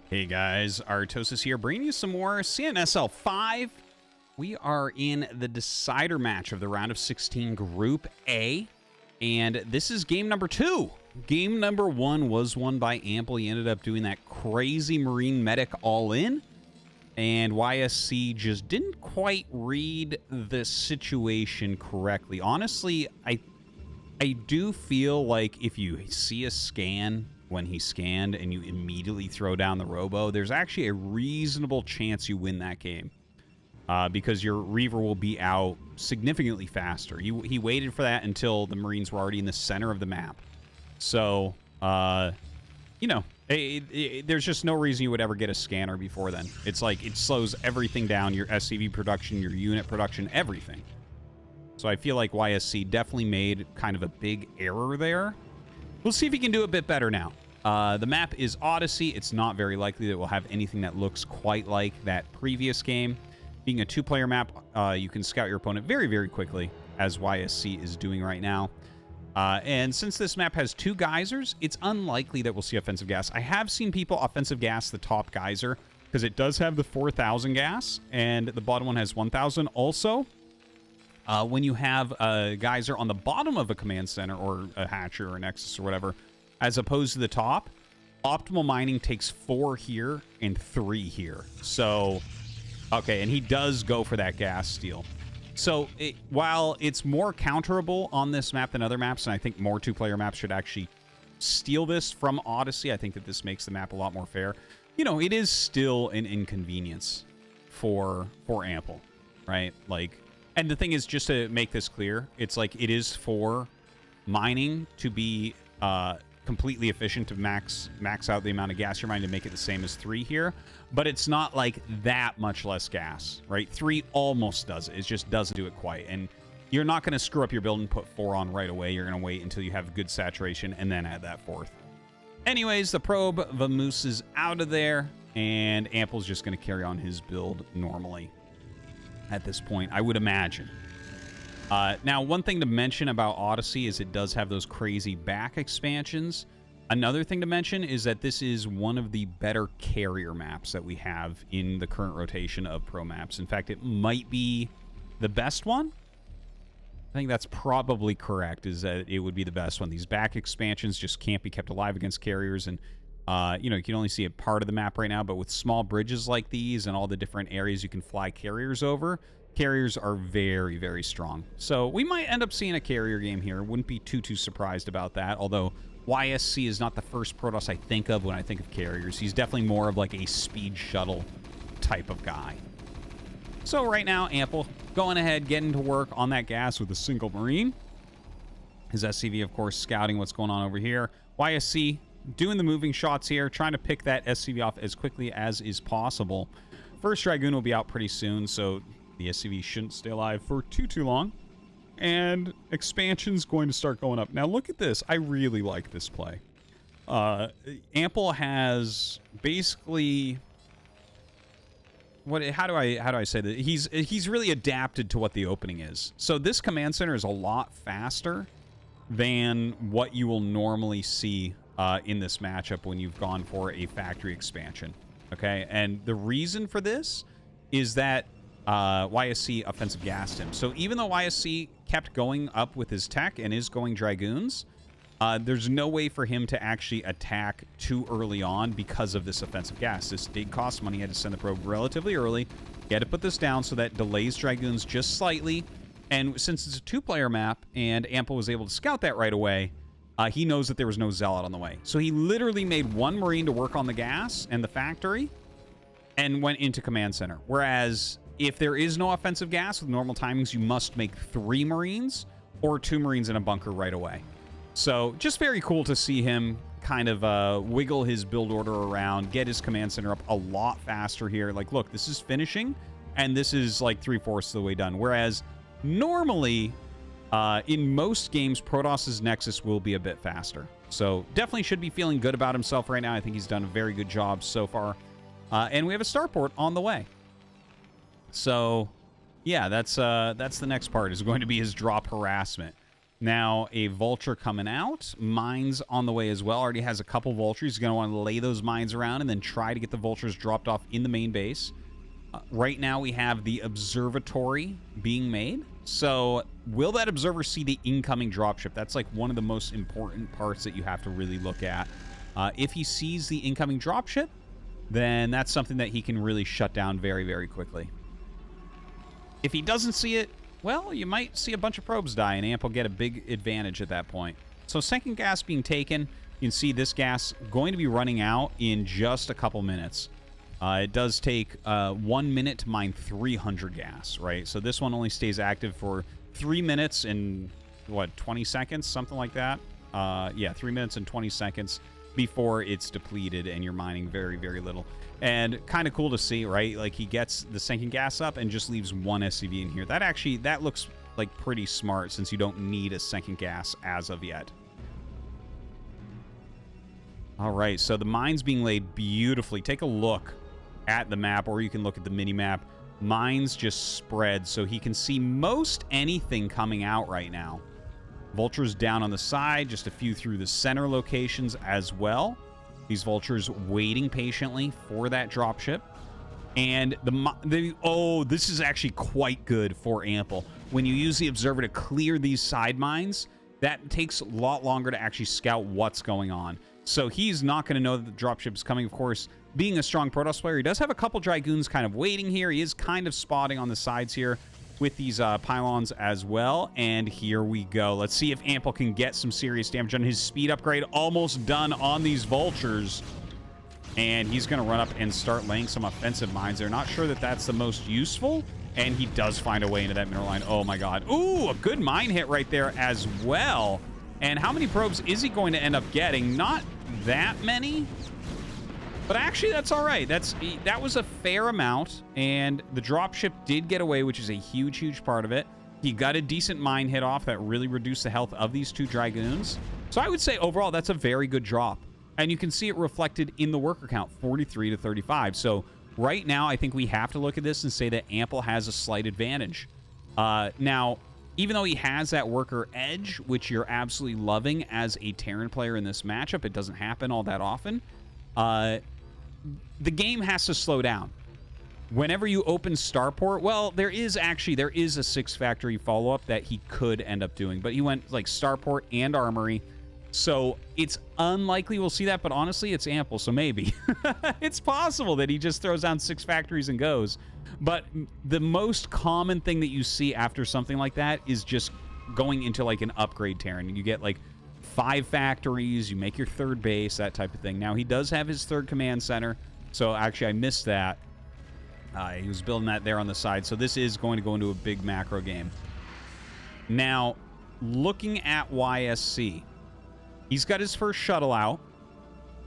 Hey guys, Artosis here, bringing you some more CNSL 5. We are in the decider match of the round of 16 Group A, and this is game number 2. Game number 1 was won by Ample. He ended up doing that crazy Marine Medic all-in, and YSC just didn't quite read the situation correctly. Honestly, I do feel like if you see a scan when he scanned and you immediately throw down the robo, there's actually a reasonable chance you win that game because your Reaver will be out significantly faster. He waited for that until the Marines were already in the center of the map. So, you know, there's just no reason you would ever get a scanner before then. It's like it slows everything down, your SCV production, your unit production, everything. So I feel like YSC definitely made kind of a big error there. We'll see if he can do a bit better now. The map is Odyssey. It's not very likely that we'll have anything that looks quite like that previous game. Being a two-player map, you can scout your opponent very, very quickly, as YSC is doing right now. And since this map has 2 geysers, it's unlikely that we'll see offensive gas. I have seen people offensive gas the top geyser, because it does have the 4,000 gas, and the bottom one has 1,000 also. When you have a geyser on the bottom of a command center or a hatcher or a nexus or whatever, as opposed to the top, optimal mining takes 4 here and 3 here. So, okay, and he does go for that gas steal. So, while it's more counterable on this map than other maps, and I think more two-player maps should actually steal this from Odyssey, I think that this makes the map a lot more fair. You know, it is still an inconvenience for Ample, right? Like, and the thing is, just to make this clear, it's like it is for mining to be completely efficient to max out the amount of gas you're mining to make it the same as 3 here, but it's not like that much less gas, right? 3 almost does it. It just doesn't do it quite, and you're not going to screw up your build and put 4 on right away. You're going to wait until you have good saturation and then add that 4th. Anyways, the probe Vamoose is out of there, and Ample's just going to carry on his build normally at this point, I would imagine. Now, one thing to mention about Odyssey is it does have those crazy back expansions. Another thing to mention is that this is one of the better carrier maps that we have in the current rotation of pro maps. In fact, it might be the best one. I think that's probably correct, is that it would be the best one. These back expansions just can't be kept alive against carriers, and you know, you can only see a part of the map right now, but with small bridges like these and all the different areas you can fly carriers over, carriers are very, very strong. So we might end up seeing a carrier game here. Wouldn't be too surprised about that, although YSC is not the first Protoss I think of when I think of carriers. He's definitely more of like a speed shuttle type of guy. So right now, Ample going ahead, getting to work on that gas with a single Marine. His SCV, of course, scouting what's going on over here. YSC doing the moving shots here, trying to pick that SCV off as quickly as is possible. First Dragoon will be out pretty soon, so the SCV shouldn't stay alive for too long. And expansion's going to start going up. Now look at this. I really like this play. Ample has basically... How do I say that? He's really adapted to what the opening is. So this command center is a lot faster than what you will normally see in this matchup when you've gone for a factory expansion. Okay, and the reason for this is that YSC offensive gassed him. So even though YSC kept going up with his tech and is going Dragoons, there's no way for him to actually attack too early on because of this offensive gas. This did cost money. He had to send the probe relatively early. He had to put this down so that delays Dragoons just slightly. And since it's a 2-player map and Ample was able to scout that right away, he knows that there was no Zealot on the way. So he literally made 1 Marine to work on the gas and the factory and went into command center. Whereas if there is no offensive gas with normal timings, you must make 3 Marines or 2 Marines in a bunker right away. So just very cool to see him kind of wiggle his build order around, get his command center up a lot faster here. Like, look, this is finishing, and this is like 3/4 of the way done. Whereas normally, in most games, Protoss's Nexus will be a bit faster. So definitely should be feeling good about himself right now. I think he's done a very good job so far. And we have a starport on the way. So, yeah, that's the next part is going to be his drop harassment. Now, a vulture coming out. Mines on the way as well. Already has a couple vultures. He's going to want to lay those mines around and then try to get the vultures dropped off in the main base. Right now, we have the observatory being made. So, will that observer see the incoming dropship? That's like one of the most important parts that you have to really look at. If he sees the incoming dropship, then that's something that he can really shut down very, very quickly. If he doesn't see it, well, you might see a bunch of probes die, and Amp will get a big advantage at that point. So second gas being taken. You can see this gas going to be running out in just a couple minutes. It does take 1 minute to mine 300 gas, right? So this one only stays active for 3 minutes and, what, 20 seconds? Something like that. Yeah, 3 minutes and 20 seconds before it's depleted, and you're mining very, very little. And kind of cool to see, right? Like, he gets the sinking gas up and just leaves one SCV in here. That looks like pretty smart, since you don't need a sinking gas as of yet. All right, so the mine's being laid beautifully. Take a look at the map, or you can look at the mini-map. Mines just spread, so he can see most anything coming out right now. Vultures down on the side, just a few through the center locations as well. These vultures waiting patiently for that dropship. And this is actually quite good for Ample. When you use the observer to clear these side mines, that takes a lot longer to actually scout what's going on. So he's not going to know that the dropship is coming. Of course, being a strong Protoss player, he does have a couple Dragoons kind of waiting here. He is kind of spotting on the sides here with these pylons as well. And here we go. Let's see if Ample can get some serious damage on his speed upgrade. Almost done on these vultures. And he's going to run up and start laying some offensive mines. They're not sure that that's the most useful. And he does find a way into that mineral line. Oh my god. Ooh, a good mine hit right there as well. And how many probes is he going to end up getting? Not that many. But actually, that's all right. That was a fair amount, and the dropship did get away, which is a huge, huge part of it. He got a decent mine hit off that really reduced the health of these two Dragoons. So I would say, overall, that's a very good drop. And you can see it reflected in the worker count, 43 to 35. So right now, I think we have to look at this and say that Ample has a slight advantage. Now, even though he has that worker edge, which you're absolutely loving as a Terran player in this matchup, it doesn't happen all that often. The game has to slow down. Whenever you open Starport, well, there is a 6 factory follow-up that he could end up doing, but he went like Starport and Armory, so it's unlikely we'll see that, but honestly, it's Ample, so maybe. It's possible that he just throws down 6 factories and goes, but the most common thing that you see after something like that is just going into like an upgrade Terran. You get like 5 factories, you make your 3rd base, that type of thing. Now, he does have his 3rd command center, so actually I missed that. He was building that there on the side, so this is going to go into a big macro game. Now, looking at YSC, he's got his first shuttle out.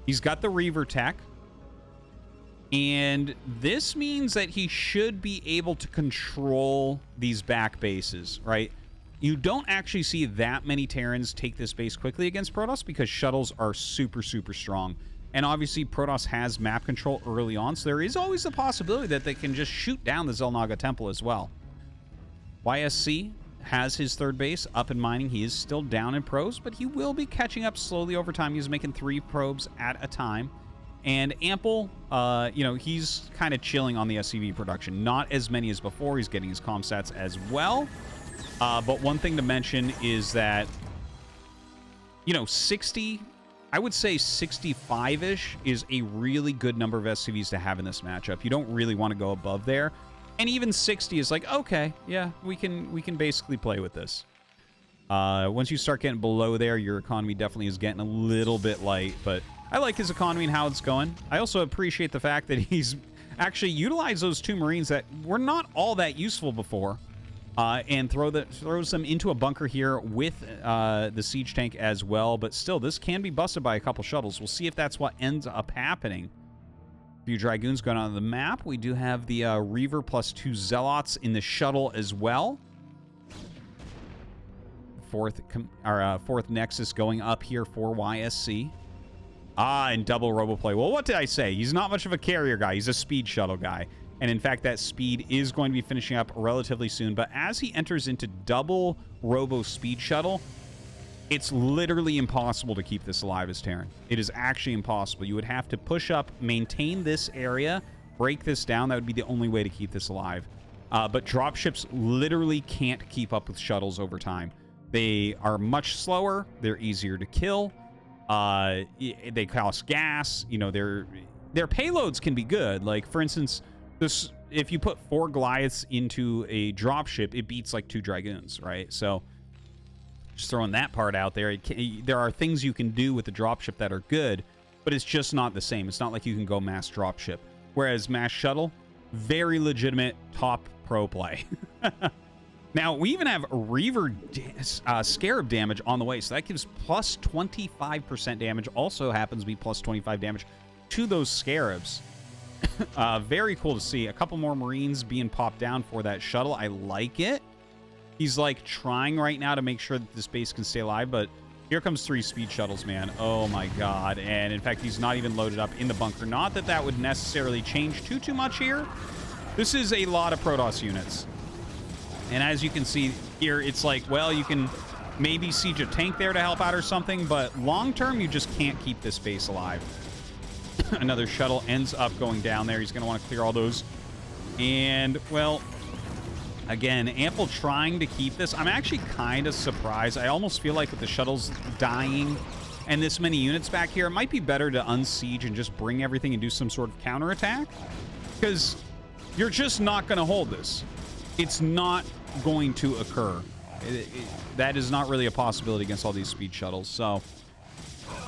He's got the Reaver tech. And this means that he should be able to control these back bases, right? You don't actually see that many Terrans take this base quickly against Protoss because shuttles are super, super strong. And obviously, Protoss has map control early on, so there is always the possibility that they can just shoot down the Xel'Naga Temple as well. YSC has his 3rd base up and mining. He is still down in probes, but he will be catching up slowly over time. He's making 3 probes at a time. And Ample, he's kind of chilling on the SCV production. Not as many as before. He's getting his comm stats as well. But one thing to mention is that, 60, I would say 65-ish is a really good number of SCVs to have in this matchup. You don't really want to go above there. And even 60 is like, okay, yeah, we can basically play with this. Once you start getting below there, your economy definitely is getting a little bit light, but I like his economy and how it's going. I also appreciate the fact that he's actually utilized those 2 Marines that were not all that useful before, and throws them into a bunker here with the siege tank as well. But still, this can be busted by a couple shuttles. We'll see if that's what ends up happening. A few Dragoons going on the map. We do have the Reaver plus 2 Zealots in the shuttle as well. Fourth Nexus going up here for YSC. And double roboplay. Well, what did I say? He's not much of a carrier guy. He's a speed shuttle guy. And in fact, that speed is going to be finishing up relatively soon. But as he enters into double robo speed shuttle, It's literally impossible to keep this alive as Terran. It is actually impossible. You would have to push up, maintain this area, break this down. That would be the only way to keep this alive. But dropships literally can't keep up with shuttles over time. They are much slower. They're easier to kill. They cost gas. You know, their payloads can be good. Like, for instance, if you put 4 Goliaths into a dropship, it beats like 2 Dragoons, right? So just throwing that part out there. There are things you can do with the dropship that are good, but it's just not the same. It's not like you can go mass dropship. Whereas mass shuttle, very legitimate top pro play. Now, we even have Reaver Scarab damage on the way, so that gives plus 25% damage. Also happens to be plus 25 damage to those Scarabs. Very cool to see. A couple more Marines being popped down for that shuttle. I like it. He's, like, trying right now to make sure that this base can stay alive, but here comes 3 speed shuttles, man. Oh, my God. And, in fact, he's not even loaded up in the bunker. Not that that would necessarily change too much here. This is a lot of Protoss units. And as you can see here, it's like, well, you can maybe siege a tank there to help out or something, but long-term, you just can't keep this base alive. Another shuttle ends up going down there. He's going to want to clear all those. And, well, again, Ample trying to keep this. I'm actually kind of surprised. I almost feel like with the shuttles dying and this many units back here, it might be better to unsiege and just bring everything and do some sort of counterattack. Because you're just not going to hold this. It's not going to occur. That is not really a possibility against all these speed shuttles. So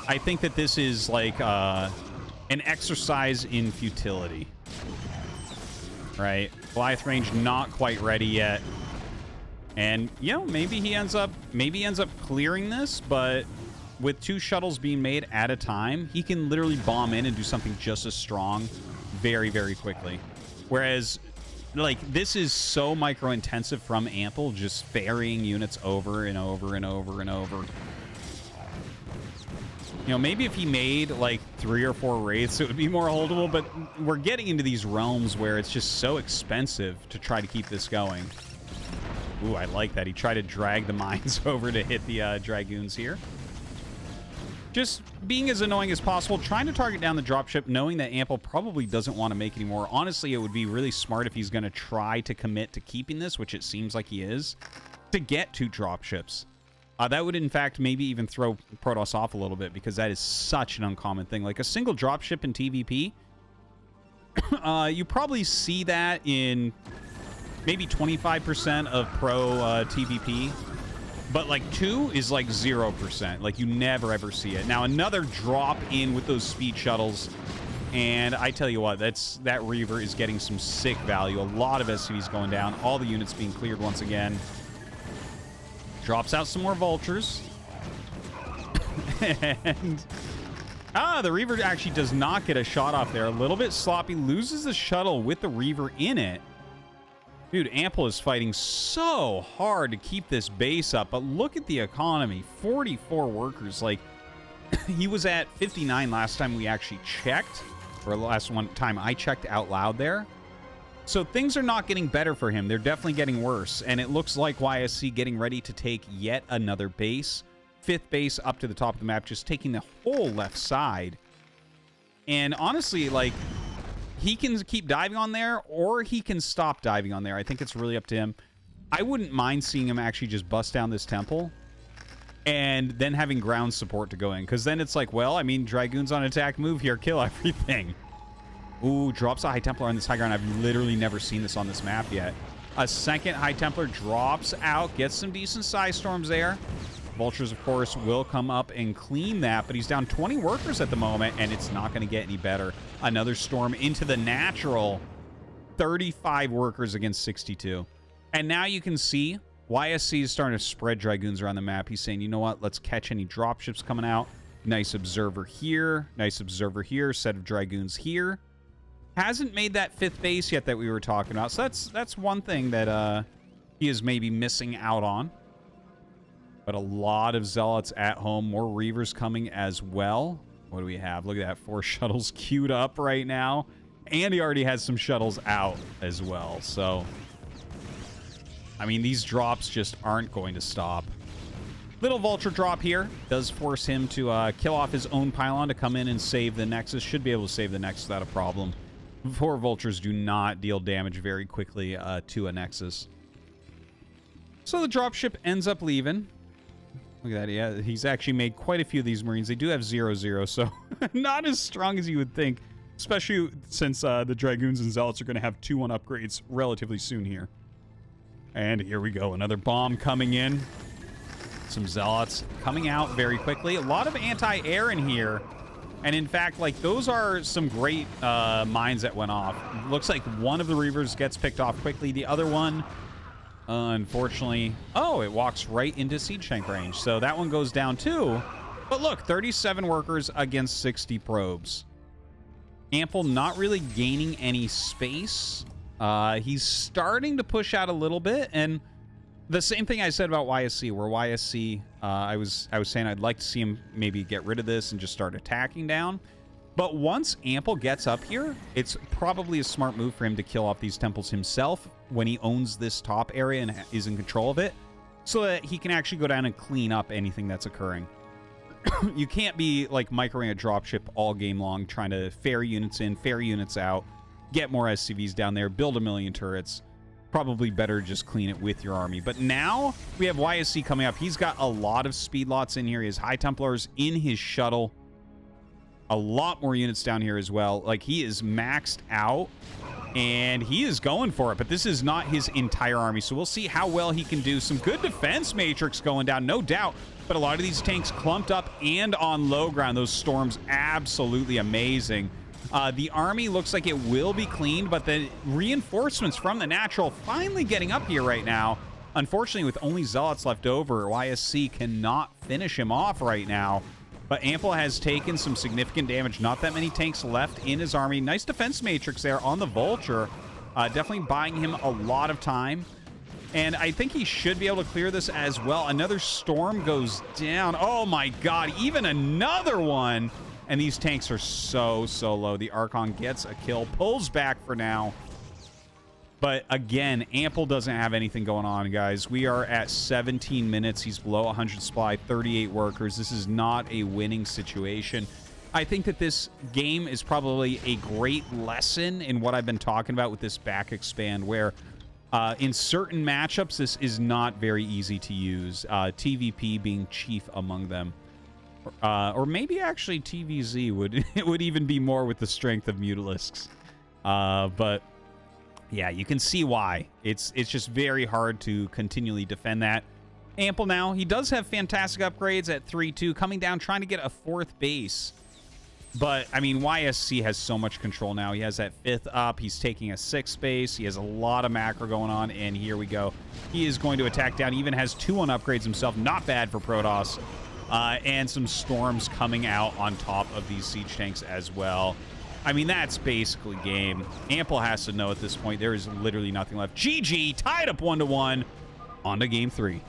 I think that this is like an exercise in futility. Right? Goliath range not quite ready yet. And, you know, maybe he ends up clearing this, but with 2 shuttles being made at a time, he can literally bomb in and do something just as strong very, very quickly. Whereas, like, this is so micro-intensive from Ample, just ferrying units over and over and over and over. You know, maybe if he made, like, 3 or 4 Wraiths, it would be more holdable, but we're getting into these realms where it's just so expensive to try to keep this going. Ooh, I like that. He tried to drag the mines over to hit the Dragoons here. Just being as annoying as possible, trying to target down the dropship, knowing that Ample probably doesn't want to make any more. Honestly, it would be really smart if he's going to try to commit to keeping this, which it seems like he is, to get 2 dropships. That would, in fact, maybe even throw Protoss off a little bit, because that is such an uncommon thing. Like, a single dropship in TVP, you probably see that in maybe 25% of pro TVP. But, like, 2 is, like, 0%. Like, you never, ever see it. Now, another drop in with those speed shuttles. And I tell you what, that Reaver is getting some sick value. A lot of SCVs going down. All the units being cleared once again. Drops out some more vultures. And the Reaver actually does not get a shot off there. A little bit sloppy. Loses the shuttle with the Reaver in it. Dude, Ample is fighting so hard to keep this base up. But look at the economy. 44 workers. Like, he was at 59 last time we actually checked. Or last one time I checked out loud there. So things are not getting better for him. They're definitely getting worse. And it looks like YSC getting ready to take yet another base. 5th base up to the top of the map, just taking the whole left side. And honestly, like, he can keep diving on there, or he can stop diving on there. I think it's really up to him. I wouldn't mind seeing him actually just bust down this temple and then having ground support to go in. Because then it's like, well, I mean, Dragoons on attack, move here, kill everything. Ooh, drops a High Templar on this high ground. I've literally never seen this on this map yet. A second High Templar drops out, gets some decent size storms there. Vultures, of course, will come up and clean that, but he's down 20 workers at the moment, and it's not going to get any better. Another storm into the natural. 35 workers against 62. And now you can see YSC is starting to spread Dragoons around the map. He's saying, you know what, let's catch any dropships coming out. Nice observer here. Nice observer here. Set of Dragoons here. Hasn't made that 5th base yet that we were talking about. So that's one thing that he is maybe missing out on. But a lot of Zealots at home. More Reavers coming as well. What do we have? Look at that. 4 shuttles queued up right now. And he already has some shuttles out as well. So, I mean, these drops just aren't going to stop. Little vulture drop here does force him to kill off his own pylon to come in and save the Nexus. Should be able to save the Nexus without a problem. 4 vultures do not deal damage very quickly to a Nexus. So the dropship ends up leaving. Look at that. Yeah, he's actually made quite a few of these Marines. They do have 0-0, so not as strong as you would think, especially since the Dragoons and Zealots are going to have 2-1 upgrades relatively soon here. And here we go. Another bomb coming in. Some Zealots coming out very quickly. A lot of anti-air in here. And in fact, like, those are some great mines that went off. Looks like one of the Reavers gets picked off quickly. The other one, unfortunately, oh, it walks right into siege tank range. So that one goes down too. But look, 37 workers against 60 probes. Ample not really gaining any space. He's starting to push out a little bit, and the same thing I said about YSC, where YSC, I was saying I'd like to see him maybe get rid of this and just start attacking down. But once Ample gets up here, it's probably a smart move for him to kill off these temples himself when he owns this top area and is in control of it, so that he can actually go down and clean up anything that's occurring. You can't be like microing a dropship all game long, trying to ferry units in, ferry units out, get more SCVs down there, build a million turrets. Probably better just clean it with your army. But now we have YSC coming up. He's got a lot of speed lots in here. He has High Templars in his shuttle. A lot more units down here as well. Like, he is maxed out, and he is going for it. But this is not his entire army, so we'll see how well he can do. Some good defense matrix going down, no doubt. But a lot of these tanks clumped up and on low ground. Those storms, absolutely amazing. The army looks like it will be cleaned, but the reinforcements from the natural finally getting up here right now. Unfortunately, with only Zealots left over, YSC cannot finish him off right now. But Ample has taken some significant damage. Not that many tanks left in his army. Nice defense matrix there on the Vulture. Definitely buying him a lot of time. And I think he should be able to clear this as well. Another storm goes down. Oh my god, even another one! And these tanks are so low. The Archon gets a kill, pulls back for now. But again, Ample doesn't have anything going on, guys. We are at 17 minutes. He's below 100 supply, 38 workers. This is not a winning situation. I think that this game is probably a great lesson in what I've been talking about with this back expand, where in certain matchups, this is not very easy to use. TVP being chief among them. Or maybe actually TVZ would even be more with the strength of Mutalisks. But yeah, you can see why. It's just very hard to continually defend that. Ample now, he does have fantastic upgrades at 3-2, coming down, trying to get a 4th base. But, I mean, YSC has so much control now. He has that 5th up. He's taking a 6th base. He has a lot of macro going on, and here we go. He is going to attack down. He even has 2-1 upgrades himself. Not bad for Protoss. And some storms coming out on top of these siege tanks as well. I mean, that's basically game. Ample has to know at this point there is literally nothing left. GG, tied up 1-1. On to game 3.